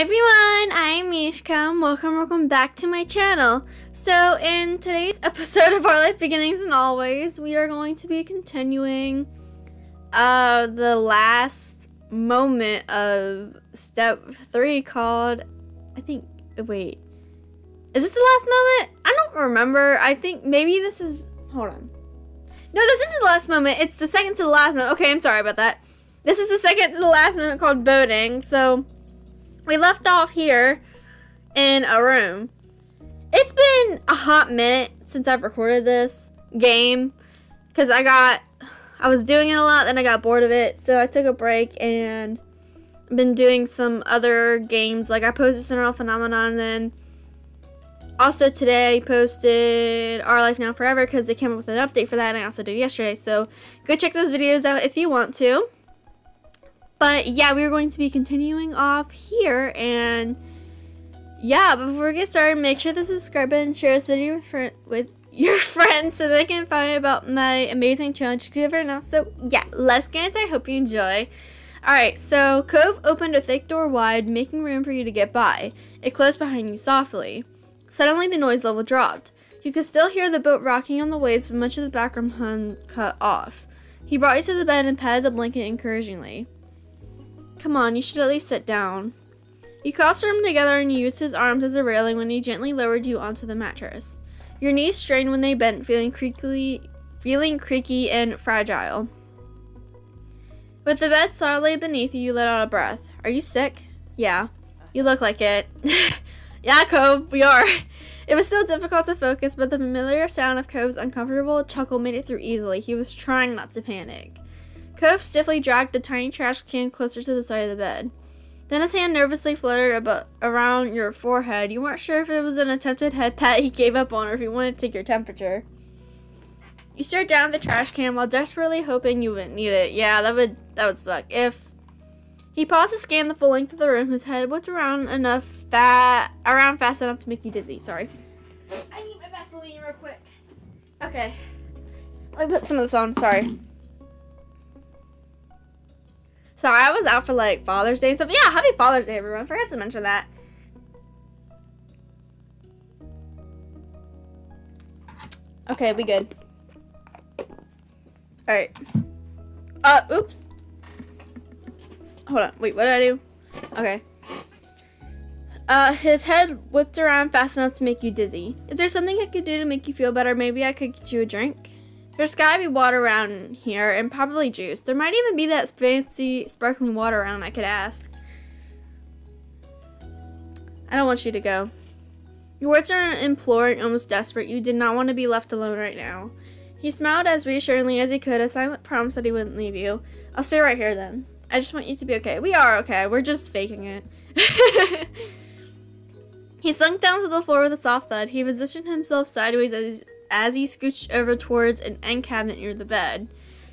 Hi everyone, I'm 𝐬𝐿𝐿. Welcome back to my channel. So in today's episode of Our Life Beginnings and Always, we are going to be continuing the last moment of step 3 called, wait, is this the last moment? I don't remember. I think maybe this is, hold on. No, this isn't the last moment. It's the second to the last moment. Okay, I'm sorry about that. This is the second to the last moment called boating. So we left off here in a room. It's been a hot minute since I've recorded this game because I was doing it a lot, then I got bored of it, so I took a break and I've been doing some other games. Like I posted Cinderella Phenomenon, and then also today I posted Our Life Now Forever because they came up with an update for that, and I also did yesterday. So go check those videos out if you want to. But yeah, we are going to be continuing off here, and yeah, before we get started, make sure to subscribe button, share this video with your friends so they can find out about my amazing challenge giver now. So yeah, let's get into it. I hope you enjoy. Alright, so Cove opened a thick door wide, making room for you to get by. It closed behind you softly. Suddenly the noise level dropped. You could still hear the boat rocking on the waves, but much of the background hum cut off. He brought you to the bed and patted the blanket encouragingly. Come on, you should at least sit down. You crossed the room together and used his arms as a railing when he gently lowered you onto the mattress. Your knees strained when they bent, feeling creaky and fragile. With the bed solidly beneath you, you let out a breath. Are you sick? Yeah. You look like it. Yeah, Cove, we are. It was still difficult to focus, but the familiar sound of Cove's uncomfortable chuckle made it through easily. He was trying not to panic. Cove stiffly dragged a tiny trash can closer to the side of the bed. Then his hand nervously fluttered around your forehead. You weren't sure if it was an attempted head pat he gave up on or if he wanted to take your temperature. You stared down at the trash can while desperately hoping you wouldn't need it. Yeah, that would suck. If he paused to scan the full length of the room, his head whipped around fast enough to make you dizzy. Sorry. I need my Vaseline real quick. Okay. Let me put some of this on. Sorry. Sorry, I was out for like Father's Day and stuff. Yeah, happy Father's Day, everyone. Forgot to mention that. Okay, we good. Alright. Oops. Hold on. Wait, what did I do? Okay. His head whipped around fast enough to make you dizzy. If there's something I could do to make you feel better, maybe I could get you a drink. There's gotta be water around here, and probably juice. There might even be that fancy sparkling water around I could ask. I don't want you to go. Your words are imploring, almost desperate. You did not want to be left alone right now. He smiled as reassuringly as he could, a silent promise that he wouldn't leave you. I'll stay right here then. I just want you to be okay. We are okay. We're just faking it. He sunk down to the floor with a soft thud. He positioned himself sideways as he scooched over towards an end cabinet near the bed.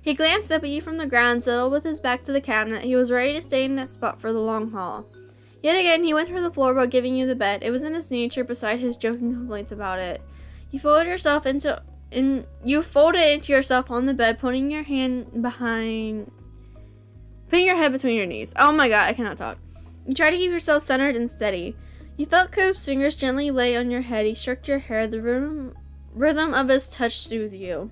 He glanced up at you from the ground, settled with his back to the cabinet. He was ready to stay in that spot for the long haul. Yet again, he went for the floor while giving you the bed. It was in his nature, beside his joking complaints about it. You folded it into yourself on the bed, putting your head between your knees. Oh my god, I cannot talk. You tried to keep yourself centered and steady. You felt Cove's fingers gently lay on your head. He stroked your hair. The rhythm of his touch soothed you.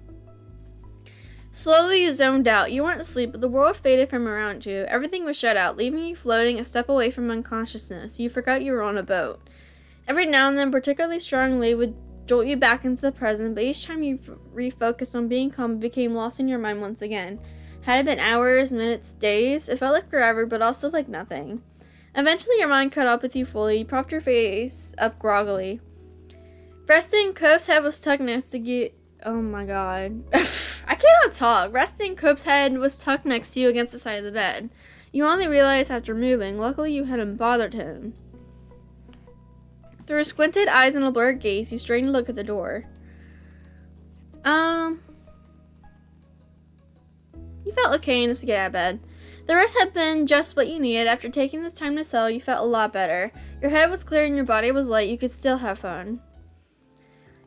Slowly you zoned out. You weren't asleep, but the world faded from around you. Everything was shut out, leaving you floating a step away from unconsciousness. You forgot you were on a boat. Every now and then, particularly strong wave would jolt you back into the present, but each time you refocused on being calm, it became lost in your mind once again. Had it been hours, minutes, days? It felt like forever, but also like nothing. Eventually your mind caught up with you fully. You propped your face up groggily. Resting, Cove's head was tucked next to you. Oh my god. I cannot talk. Resting, Cove's head was tucked next to you against the side of the bed. You only realized after moving. Luckily, you hadn't bothered him. Through squinted eyes and a blurred gaze, you strained to look at the door. You felt okay enough to get out of bed. The rest had been just what you needed. After taking this time to settle, you felt a lot better. Your head was clear and your body was light. You could still have fun.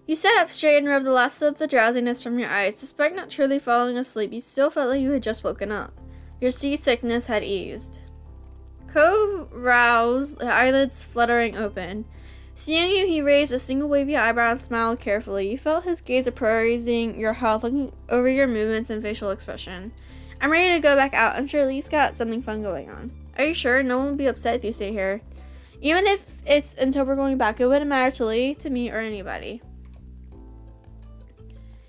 You sat up straight and rubbed the last of the drowsiness from your eyes. Despite not truly falling asleep, you still felt like you had just woken up. Your seasickness had eased. Cove roused, eyelids fluttering open. Seeing you, he raised a single wavy eyebrow and smiled carefully. You felt his gaze appraising your health, looking over your movements and facial expression. I'm ready to go back out. I'm sure Lee's got something fun going on. Are you sure? No one will be upset if you stay here. Even if it's until we're going back, it wouldn't matter to Lee, to me, or anybody.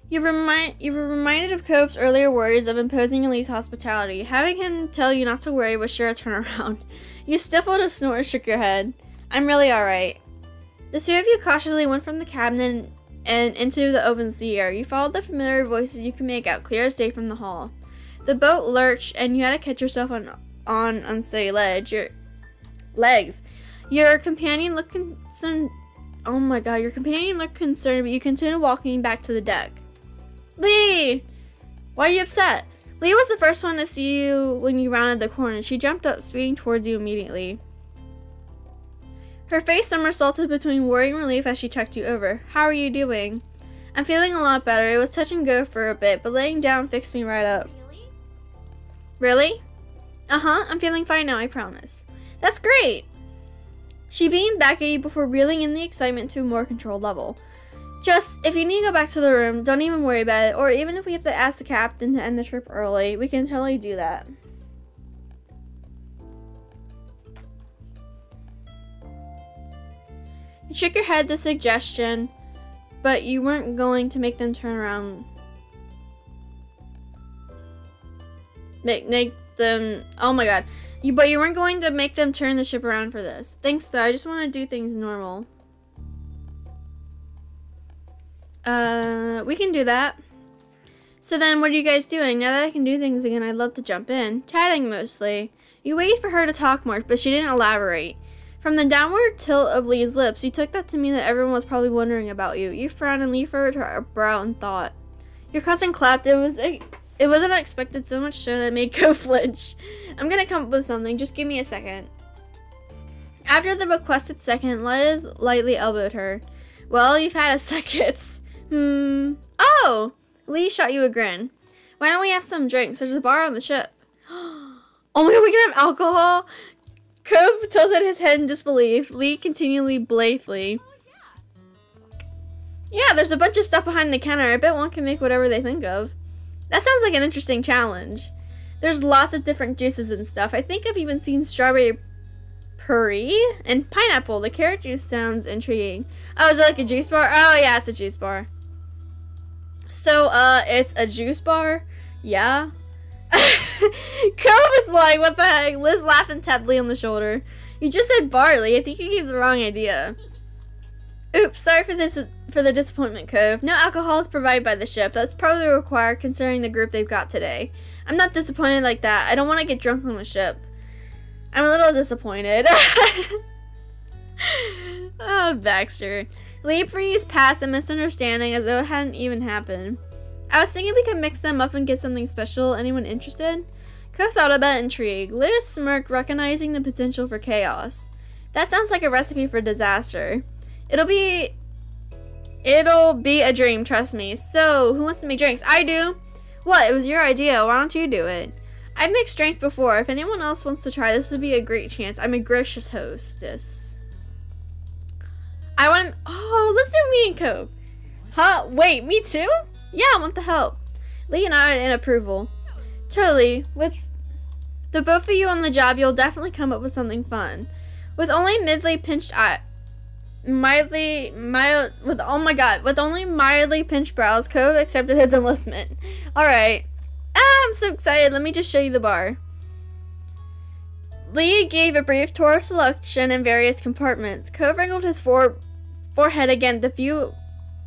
You were reminded of Cope's earlier words of imposing on Lee's hospitality. Having him tell you not to worry was sure a turnaround. You stifled a snort and shook your head. I'm really alright. The two of you cautiously went from the cabin and into the open sea air. You followed the familiar voices you could make out clear as day from the hall. The boat lurched, and you had to catch yourself on unsteady legs. Your companion looked concerned. Oh my god, your companion looked concerned, but you continued walking back to the deck. Lee! Why are you upset? Lee was the first one to see you when you rounded the corner. She jumped up, speeding towards you immediately. Her face somersaulted between worry and relief as she checked you over. How are you doing? I'm feeling a lot better. It was touch and go for a bit, but laying down fixed me right up. Really? Uh-huh, I'm feeling fine now, I promise. That's great! She beamed back at you before reeling in the excitement to a more controlled level. Just, if you need to go back to the room, don't even worry about it, or even if we have to ask the captain to end the trip early, we can totally do that. You shook your head at the suggestion, but you weren't going to make them turn around. Make them, oh my god. But you weren't going to make them turn the ship around for this. Thanks though, I just want to do things normal. We can do that. So then, what are you guys doing? Now that I can do things again, I'd love to jump in. Chatting mostly. You waited for her to talk more, but she didn't elaborate. From the downward tilt of Lee's lips, you took that to mean that everyone was probably wondering about you. You frowned and Lee furrowed her brow in thought. Your cousin clapped. It was unexpected, so much so that it made Cove flinch. I'm gonna come up with something. Just give me a second. After the requested second, Liz lightly elbowed her. Well, you've had a second. Oh! Lee shot you a grin. Why don't we have some drinks? There's a bar on the ship. Oh my god, we can have alcohol? Cove tilted his head in disbelief. Lee continually blithely. Yeah, there's a bunch of stuff behind the counter. I bet one can make whatever they think of. That sounds like an interesting challenge. There's lots of different juices and stuff. I think I've even seen strawberry puree and pineapple. The carrot juice sounds intriguing. Oh, is it like a juice bar? Oh yeah, it's a juice bar. So, it's a juice bar? Yeah. Cove is like, what the heck? Liz laughed and tapped Lee on the shoulder. You just said barley. I think you gave the wrong idea. Oops, sorry for the disappointment, Cove. No alcohol is provided by the ship. That's probably required considering the group they've got today. I'm not disappointed like that. I don't want to get drunk on the ship. I'm a little disappointed. Oh, Baxter. Lee breezed past a misunderstanding as though it hadn't even happened. I was thinking we could mix them up and get something special. Anyone interested? Cove thought about intrigue. Liz smirked, recognizing the potential for chaos. That sounds like a recipe for disaster. It'll be a dream, trust me. So, who wants to make drinks? I do. What? It was your idea. Why don't you do it? I've mixed drinks before. If anyone else wants to try, this would be a great chance. I'm a gracious hostess. Oh, let's do me and Cove. Huh? Wait, me too? Yeah, I want the help. Lee and I are in approval. Totally. With the both of you on the job, you'll definitely come up with something fun. With only mildly pinched brows, Cove accepted his enlistment. Alright. I'm so excited. Let me just show you the bar. Lee gave a brief tour of selection in various compartments. Cove wrinkled his forehead against a few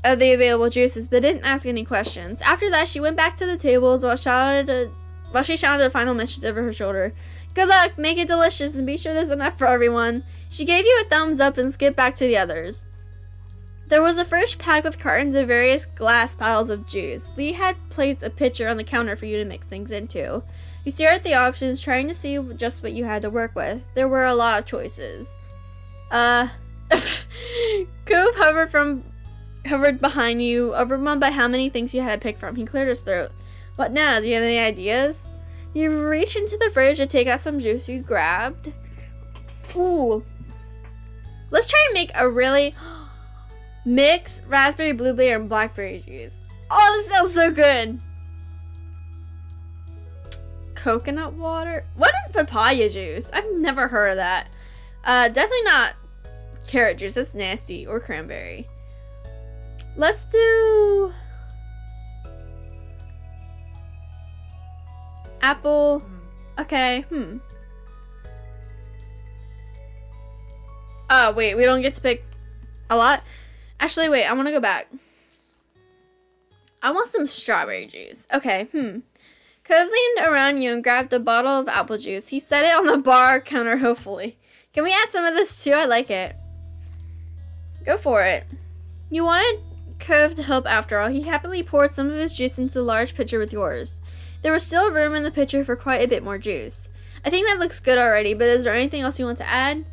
of the available juices, but didn't ask any questions. After that, she went back to the tables while she shouted a final message over her shoulder. Good luck, make it delicious, and be sure there's enough for everyone. She gave you a thumbs up and skipped back to the others. There was a fresh pack with cartons of various glass bottles of juice. Lee had placed a pitcher on the counter for you to mix things into. You stared at the options, trying to see just what you had to work with. There were a lot of choices. Cove hovered behind you, overwhelmed by how many things you had to pick from. He cleared his throat. What now? Do you have any ideas? You reached into the fridge to take out some juice you grabbed. Ooh. Let's try and make a really mix raspberry, blueberry, and blackberry juice. Oh, this sounds so good. Coconut water. What is papaya juice? I've never heard of that. Definitely not carrot juice. That's nasty. Or cranberry. Let's do apple. Okay. Oh, wait. We don't get to pick a lot. Actually, wait. I want to go back. I want some strawberry juice. Okay. Cove leaned around you and grabbed a bottle of apple juice. He set it on the bar counter hopefully. Can we add some of this too? I like it. Go for it. You wanted Cove to help after all. He happily poured some of his juice into the large pitcher with yours. There was still room in the pitcher for quite a bit more juice. I think that looks good already, but is there anything else you want to add?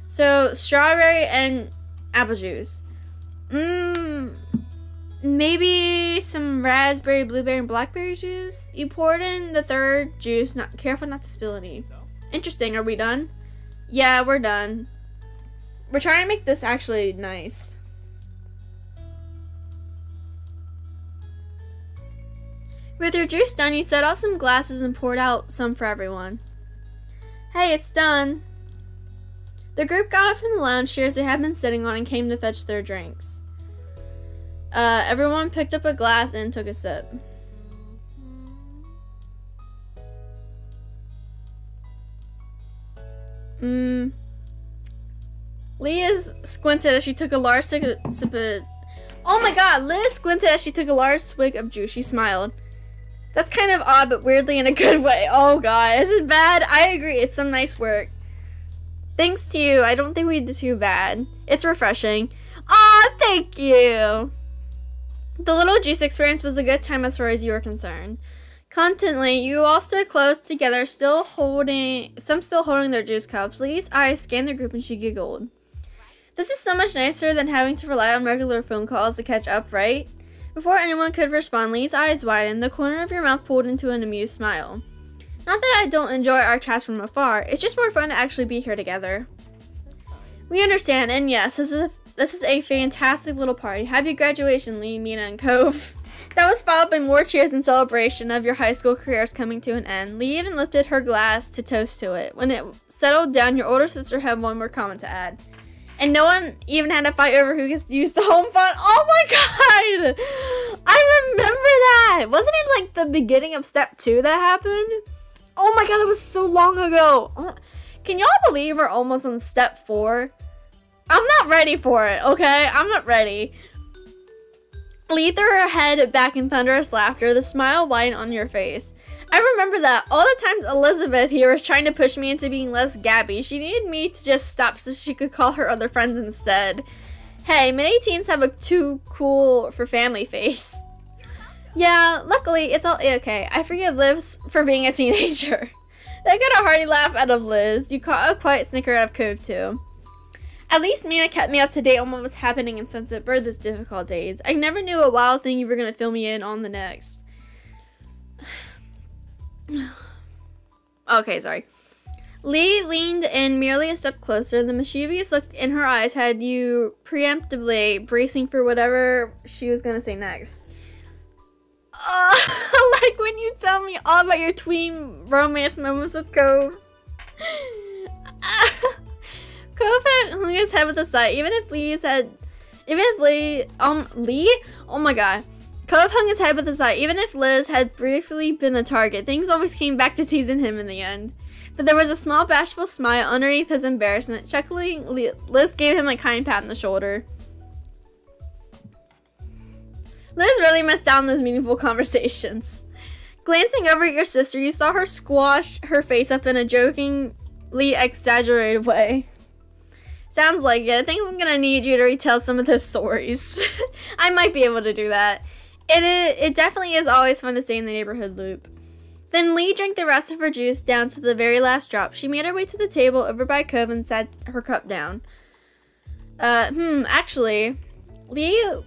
So, strawberry and apple juice. Maybe some raspberry, blueberry, and blackberry juice? You poured in the third juice, careful not to spill any. Interesting, are we done? Yeah, we're done. We're trying to make this actually nice. With your juice done, you set out some glasses and poured out some for everyone. Hey, it's done. The group got up from the lounge chairs they had been sitting on and came to fetch their drinks. Everyone picked up a glass and took a sip. Liz squinted as she took a large sip of... Oh my god, Liz squinted as she took a large swig of juice. She smiled. That's kind of odd, but weirdly in a good way. Oh god, is it bad? I agree, it's some nice work. Thanks to you, I don't think we did too bad. It's refreshing. Aw, thank you! The little juice experience was a good time as far as you were concerned. Contently, you all stood close together, some still holding their juice cups. Lee's eyes scanned the group and she giggled. This is so much nicer than having to rely on regular phone calls to catch up, right? Before anyone could respond, Lee's eyes widened, the corner of your mouth pulled into an amused smile. Not that I don't enjoy our chats from afar, it's just more fun to actually be here together. We understand, and yes, this is a fantastic little party. Happy graduation, Lee, Mina, and Cove. That was followed by more cheers in celebration of your high school careers coming to an end. Lee even lifted her glass to toast to it. When it settled down, your older sister had one more comment to add. And no one even had to fight over who gets to use the home font. Oh my god! I remember that! Wasn't it like the beginning of step 2 that happened? Oh my god, that was so long ago. Can y'all believe we're almost on step 4? I'm not ready for it, okay? I'm not ready. Lee threw her head back in thunderous laughter, the smile widened on your face. I remember that. All the times Elizabeth here was trying to push me into being less Gabby. She needed me to just stop so she could call her other friends instead. Hey, many teens have a too cool for family face. Yeah, luckily it's all okay. I forgive Liz for being a teenager. That got a hearty laugh out of Liz. You caught a quiet snicker out of Cove too. At least Mina kept me up to date on what was happening in Sunset Bird those difficult days. I never knew a wild thing you were going to fill me in on the next. Okay, sorry. Lee leaned in merely a step closer. The mischievous look in her eyes had you preemptively bracing for whatever she was going to say next. Like when you tell me all about your tween romance moments with Cove. Cove had hung his head with a sigh. Lee? Oh my god. Cove hung his head with a sigh. Even if Liz had briefly been the target, things always came back to teasing him in the end. But there was a small bashful smile underneath his embarrassment. Chuckling, Liz gave him a kind pat on the shoulder. Liz really missed out on those meaningful conversations. Glancing over at your sister, you saw her squash her face up in a jokingly exaggerated way. Sounds like it. I think I'm gonna need you to retell some of those stories. I might be able to do that. It definitely is always fun to stay in the neighborhood loop. Then Lee drank the rest of her juice down to the very last drop. She made her way to the table over by Cove and set her cup down. Actually, Cove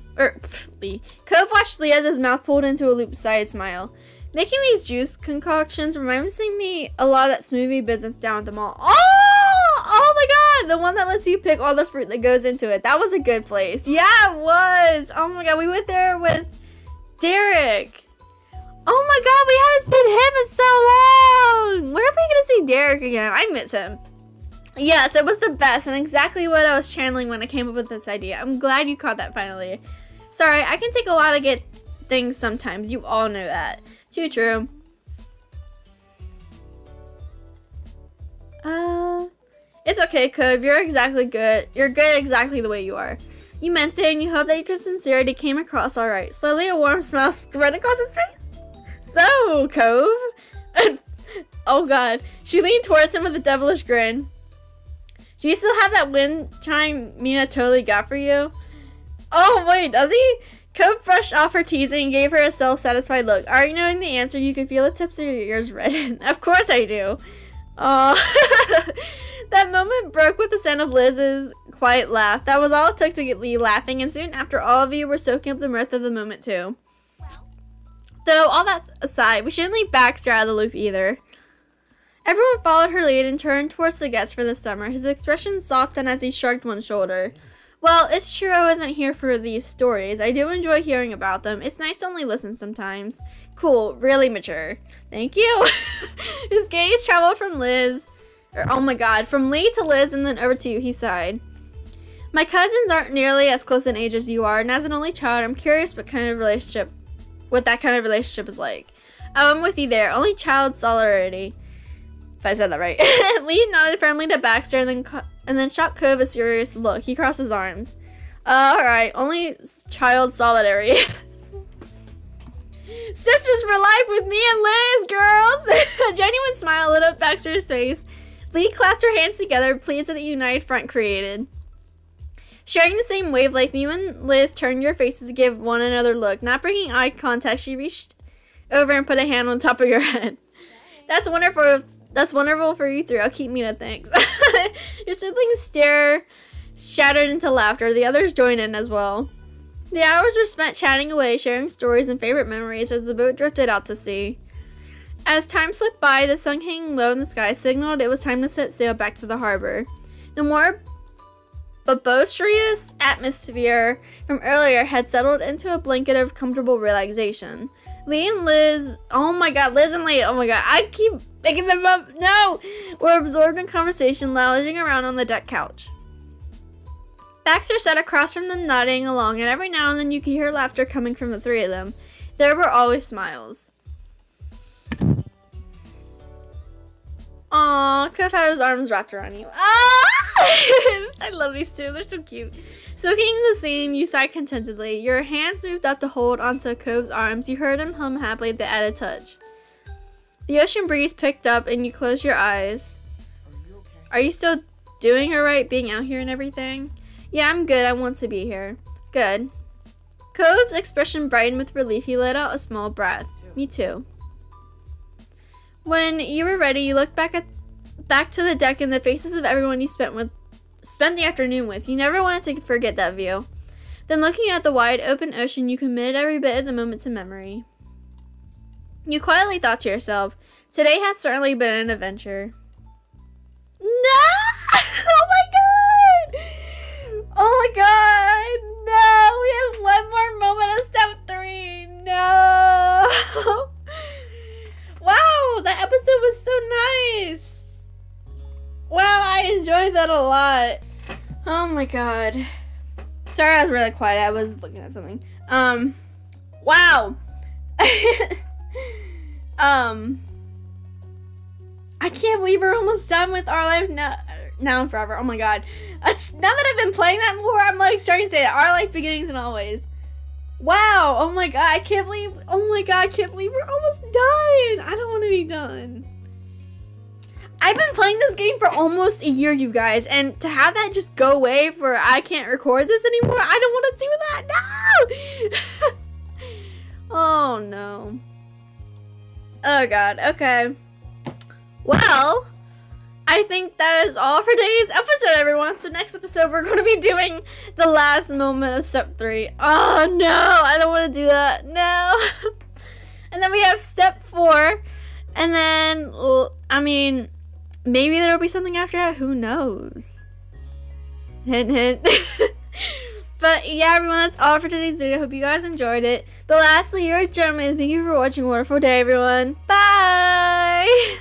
watched Lee as his mouth pulled into a loop-sided smile. Making these juice concoctions reminds me a lot of that smoothie business down at the mall. Oh my The one that lets you pick all the fruit that goes into it. That was a good place. Yeah, it was. Oh my god, we went there with Derek. Oh my god, we haven't seen him in so long. When are we gonna see Derek again? I miss him. Yes, it was the best and exactly what I was channeling when I came up with this idea. I'm glad you caught that finally. Sorry, I can take a while to get things sometimes. You all know that. Too true. It's okay, Cove. You're exactly good. You're good exactly the way you are. You meant it, and you hope that your sincerity came across all right. Slowly, a warm smile spread across his face. So, Cove. Oh God. She leaned towards him with a devilish grin. Do you still have that wind chime Mina totally got for you? Oh wait, does he? Cove brushed off her teasing and gave her a self-satisfied look. Already knowing the answer, you could feel the tips of your ears redden. Of course I do. Oh. That moment broke with the sound of Liz's quiet laugh. That was all it took to get Lee laughing, and soon after, all of you were soaking up the mirth of the moment too. Though, all that aside, we shouldn't leave Baxter out of the loop either. Everyone followed her lead and turned towards the guest for the summer, his expression softened as he shrugged one shoulder. Well, it's true I wasn't here for these stories. I do enjoy hearing about them. It's nice to only listen sometimes. Cool, really mature. Thank you. His gaze traveled from Liz, oh my god, from Lee to Liz and then over to you, he sighed. My cousins aren't nearly as close in age as you are, and as an only child, I'm curious what that kind of relationship is like. Oh, I'm with you there. Only child solidarity. If I said that right. Lee nodded firmly to Baxter and then shot Cove a serious look. He crossed his arms. Alright, only child solidarity. Sisters for life with me and Liz, girls! A genuine smile lit up Baxter's face. Lee clapped her hands together, pleased at the united front created. Sharing the same wavelength, you and Liz turned your faces to give one another a look. Not breaking eye contact, she reached over and put a hand on top of your head. That's wonderful. That's wonderful for you three. I'll keep Mina, thanks. Your siblings' stare shattered into laughter. The others joined in as well. The hours were spent chatting away, sharing stories and favorite memories as the boat drifted out to sea. As time slipped by, the sun hanging low in the sky signaled it was time to set sail back to the harbor. The more boisterous atmosphere from earlier had settled into a blanket of comfortable relaxation. Lee and Liz, oh my god, Liz and Lee, oh my god, I keep picking them up, no! Were absorbed in conversation, lounging around on the deck couch. Baxter sat across from them nodding along, and every now and then you could hear laughter coming from the three of them. There were always smiles. Aww, Cove had his arms wrapped around you. Ah! I love these two, they're so cute. Soaking in the scene, you sighed contentedly. Your hands moved up to hold onto Cove's arms. You heard him hum happily at the added touch. The ocean breeze picked up and you closed your eyes. Are you still doing alright being out here and everything? Yeah, I'm good. I want to be here. Good. Cove's expression brightened with relief. He let out a small breath. Me too. When you were ready, you looked back to the deck and the faces of everyone you spent the afternoon with. You never wanted to forget that view. Then looking at the wide open ocean, you committed every bit of the moment to memory. You quietly thought to yourself, today had certainly been an adventure. No! Oh my god! Oh my god! No! We have one more moment of step 3. No! Wow! That episode was so nice! Wow, I enjoyed that a lot. Oh my god. Sorry I was really quiet. I was looking at something. Wow! I can't believe we're almost done with Our Life Now and Forever. Oh my god. Now that I've been playing that more, I'm like starting to say that. Our Life Beginnings and Always. Wow. Oh my god. I can't believe. Oh my god. I can't believe we're almost done. I don't want to be done. I've been playing this game for almost a year, you guys. And to have that just go away for I can't record this anymore. I don't want to do that. No. Oh no. Oh god. Okay. Well, I think that is all for today's episode, everyone. So next episode, we're going to be doing the last moment of step 3. Oh, no. I don't want to do that. No. And then we have step 4. And then, I mean, maybe there will be something after that. Who knows? Hint, hint. But yeah, everyone, that's all for today's video. Hope you guys enjoyed it. But lastly, you're a gentleman. Thank you for watching. A wonderful day, everyone. Bye!